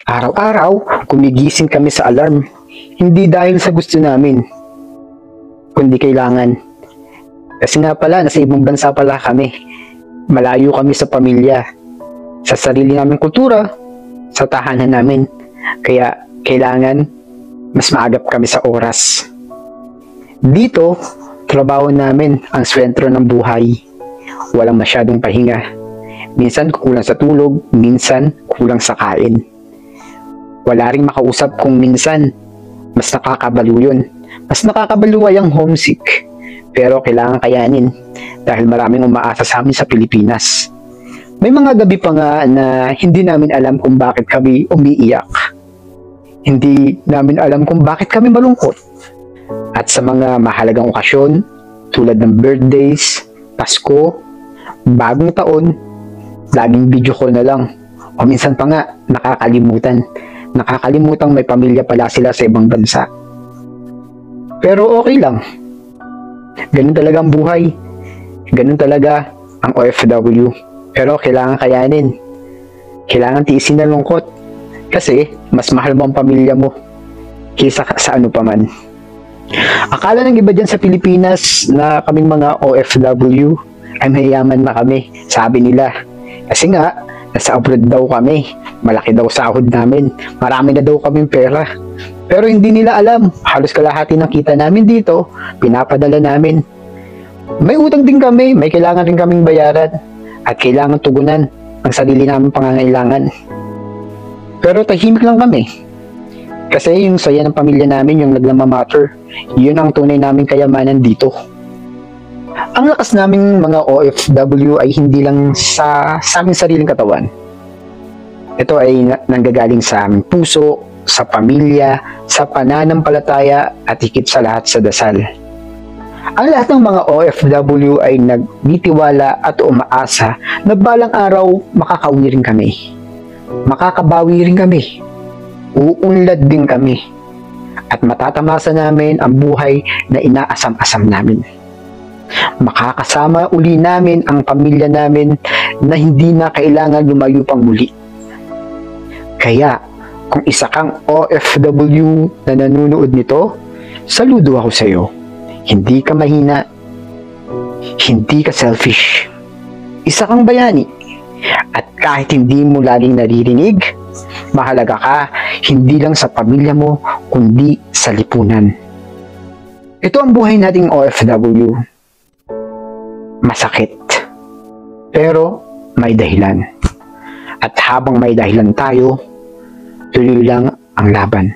Araw-araw, gumigising kami sa alarm. Hindi dahil sa gusto namin, kundi kailangan. Kasi nga pala, nasa ibang bansa pala kami. Malayo kami sa pamilya, sa sarili naming kultura, sa tahanan namin. Kaya kailangan mas maagap kami sa oras. Dito, trabaho namin ang swentro ng buhay. Walang masyadong pahinga. Minsan kulang sa tulog, minsan kulang sa kain. Wala ring makausap kung minsan. Mas nakakabaliw yun. Mas nakakabaliw ay ang homesick. Pero kailangan kayanin dahil maraming umaasa sa amin sa Pilipinas. May mga gabi pa nga na hindi namin alam kung bakit kami umiiyak. Hindi namin alam kung bakit kami malungkot. At sa mga mahalagang okasyon, tulad ng birthdays, Pasko, bagong taon, laging video call na lang. O minsan pa nga, nakakalimutang may pamilya pala sila sa ibang bansa. Pero okay lang. Ganun talaga ang buhay. Ganun talaga ang OFW. Pero kailangan kayanin. Kailangan tiisin na lungkot. Kasi mas mahal mo ang pamilya mo kaysa sa ano pa man. Akala ng iba dyan sa Pilipinas na kaming mga OFW ay mayayaman na kami. Sabi nila. Kasi nga, nasa abroad daw kami. Malaki daw sahod namin. Marami na daw kaming pera. Pero hindi nila alam. Halos kalahati ng kita namin dito, pinapadala namin. May utang din kami. May kailangan rin kaming bayaran. At kailangan tugunan ang sarili namin pangangailangan. Pero tahimik lang kami. Kasi yung saya ng pamilya namin, yung nagmamatter, yun ang tunay naming kayamanan dito. Ang lakas naming mga OFW ay hindi lang sa aming sariling katawan. Ito ay nanggagaling sa aming puso, sa pamilya, sa pananampalataya at higit sa lahat sa dasal. Ang lahat ng mga OFW ay nagtitiwala at umaasa na balang araw makakauwi rin kami. Makakabawi rin kami. Uunlad din kami. At matatamasa namin ang buhay na inaasam-asam namin. Makakasama uli namin ang pamilya namin na hindi na kailangan lumayo pang muli. Kaya, kung isa kang OFW na nanonood nito, saludo ako sa iyo. Hindi ka mahina. Hindi ka selfish. Isa kang bayani. At kahit hindi mo laging naririnig, mahalaga ka hindi lang sa pamilya mo, kundi sa lipunan. Ito ang buhay nating OFW. Masakit. Pero may dahilan. At habang may dahilan tayo, tuloy lang ang laban.